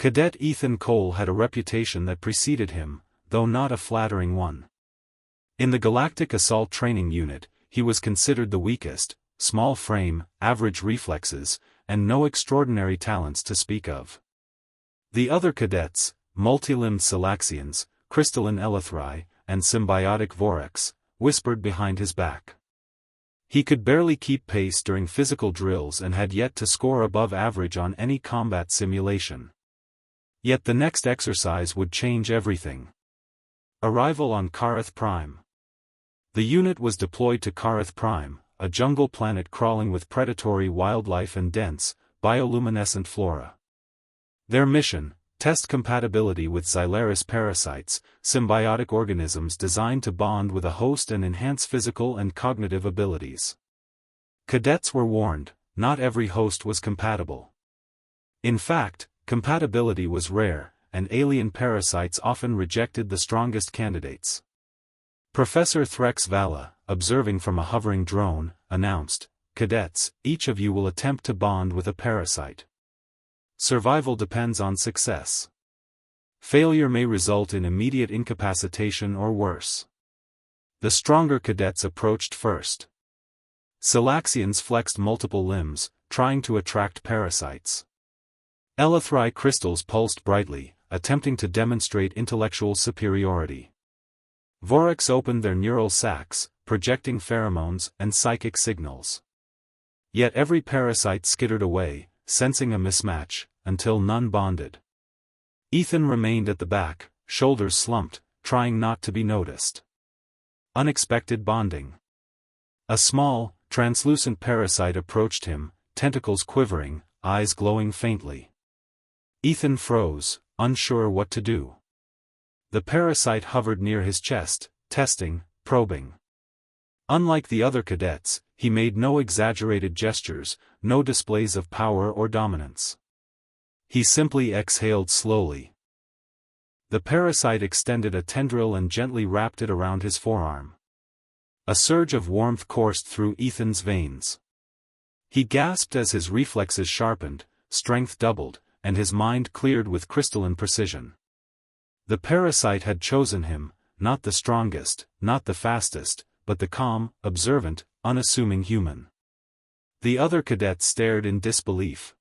Cadet Ethan Cole had a reputation that preceded him, though not a flattering one. In the Galactic Assault Training Unit, he was considered the weakest, small frame, average reflexes, and no extraordinary talents to speak of. The other cadets, multi-limbed Salaxians, crystalline Elithri, and symbiotic Vorax, whispered behind his back. He could barely keep pace during physical drills and had yet to score above average on any combat simulation. Yet the next exercise would change everything. Arrival on Kareth Prime. The unit was deployed to Kareth Prime, a jungle planet crawling with predatory wildlife and dense, bioluminescent flora. Their mission: test compatibility with Xylaris parasites, symbiotic organisms designed to bond with a host and enhance physical and cognitive abilities. Cadets were warned, not every host was compatible. In fact, compatibility was rare, and alien parasites often rejected the strongest candidates. Professor Threx Vala, observing from a hovering drone, announced, "Cadets, each of you will attempt to bond with a parasite. Survival depends on success. Failure may result in immediate incapacitation or worse." The stronger cadets approached first. Salaxians flexed multiple limbs, trying to attract parasites. Elithri crystals pulsed brightly, attempting to demonstrate intellectual superiority. Vorax opened their neural sacs, projecting pheromones and psychic signals. Yet every parasite skittered away, sensing a mismatch, until none bonded. Ethan remained at the back, shoulders slumped, trying not to be noticed. Unexpected bonding. A small, translucent parasite approached him, tentacles quivering, eyes glowing faintly. Ethan froze, unsure what to do. The parasite hovered near his chest, testing, probing. Unlike the other cadets, he made no exaggerated gestures, no displays of power or dominance. He simply exhaled slowly. The parasite extended a tendril and gently wrapped it around his forearm. A surge of warmth coursed through Ethan's veins. He gasped as his reflexes sharpened, strength doubled, and his mind cleared with crystalline precision. The parasite had chosen him, not the strongest, not the fastest, but the calm, observant, unassuming human. The other cadets stared in disbelief.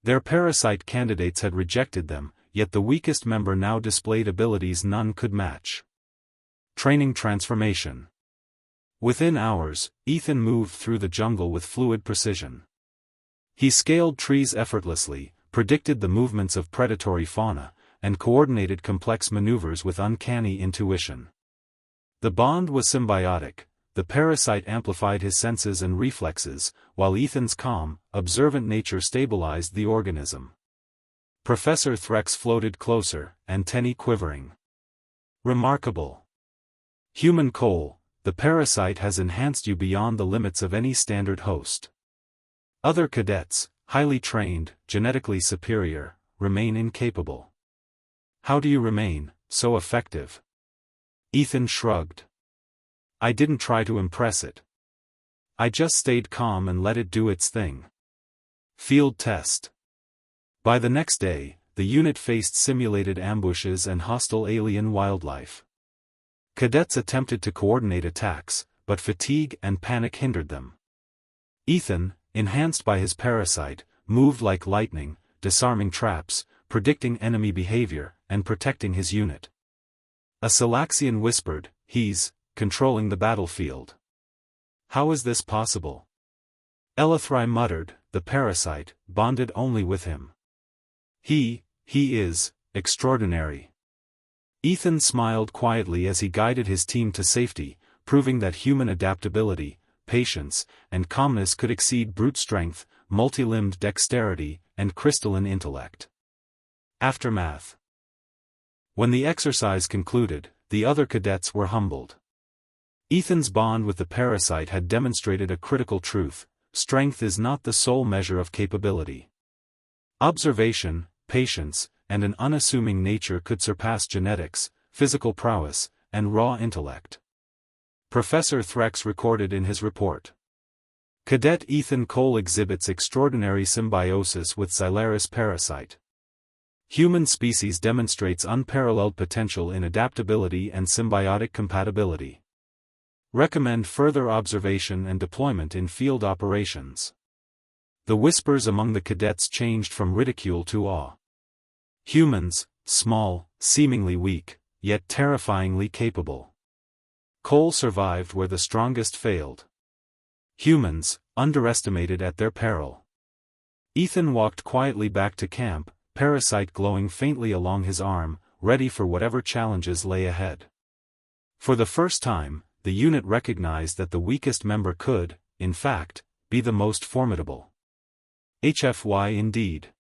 Their parasite candidates had rejected them, yet the weakest member now displayed abilities none could match. Training transformation. Within hours, Ethan moved through the jungle with fluid precision. He scaled trees effortlessly, predicted the movements of predatory fauna, and coordinated complex maneuvers with uncanny intuition. The bond was symbiotic. The parasite amplified his senses and reflexes, while Ethan's calm, observant nature stabilized the organism. Professor Threx floated closer, antennae quivering. "Remarkable. Human Cole, the parasite has enhanced you beyond the limits of any standard host. Other cadets, highly trained, genetically superior, remain incapable. How do you remain so effective?" Ethan shrugged. "I didn't try to impress it. I just stayed calm and let it do its thing." Field test. By the next day, the unit faced simulated ambushes and hostile alien wildlife. Cadets attempted to coordinate attacks, but fatigue and panic hindered them. Ethan, enhanced by his parasite, moved like lightning, disarming traps, predicting enemy behavior, and protecting his unit. A Salaxian whispered, "He's controlling the battlefield. How is this possible?" Elithri muttered, "The parasite, bonded only with him. He is extraordinary." Ethan smiled quietly as he guided his team to safety, proving that human adaptability, patience, and calmness could exceed brute strength, multi-limbed dexterity, and crystalline intellect. Aftermath. When the exercise concluded, the other cadets were humbled. Ethan's bond with the parasite had demonstrated a critical truth: strength is not the sole measure of capability. Observation, patience, and an unassuming nature could surpass genetics, physical prowess, and raw intellect. Professor Threx recorded in his report. Cadet Ethan Cole exhibits extraordinary symbiosis with Xylaris parasite. Human species demonstrates unparalleled potential in adaptability and symbiotic compatibility. Recommend further observation and deployment in field operations. The whispers among the cadets changed from ridicule to awe. Humans, small, seemingly weak, yet terrifyingly capable. Cole survived where the strongest failed. Humans, underestimated at their peril. Ethan walked quietly back to camp, Parasite glowing faintly along his arm, ready for whatever challenges lay ahead. For the first time, the unit recognized that the weakest member could, in fact, be the most formidable. HFY indeed.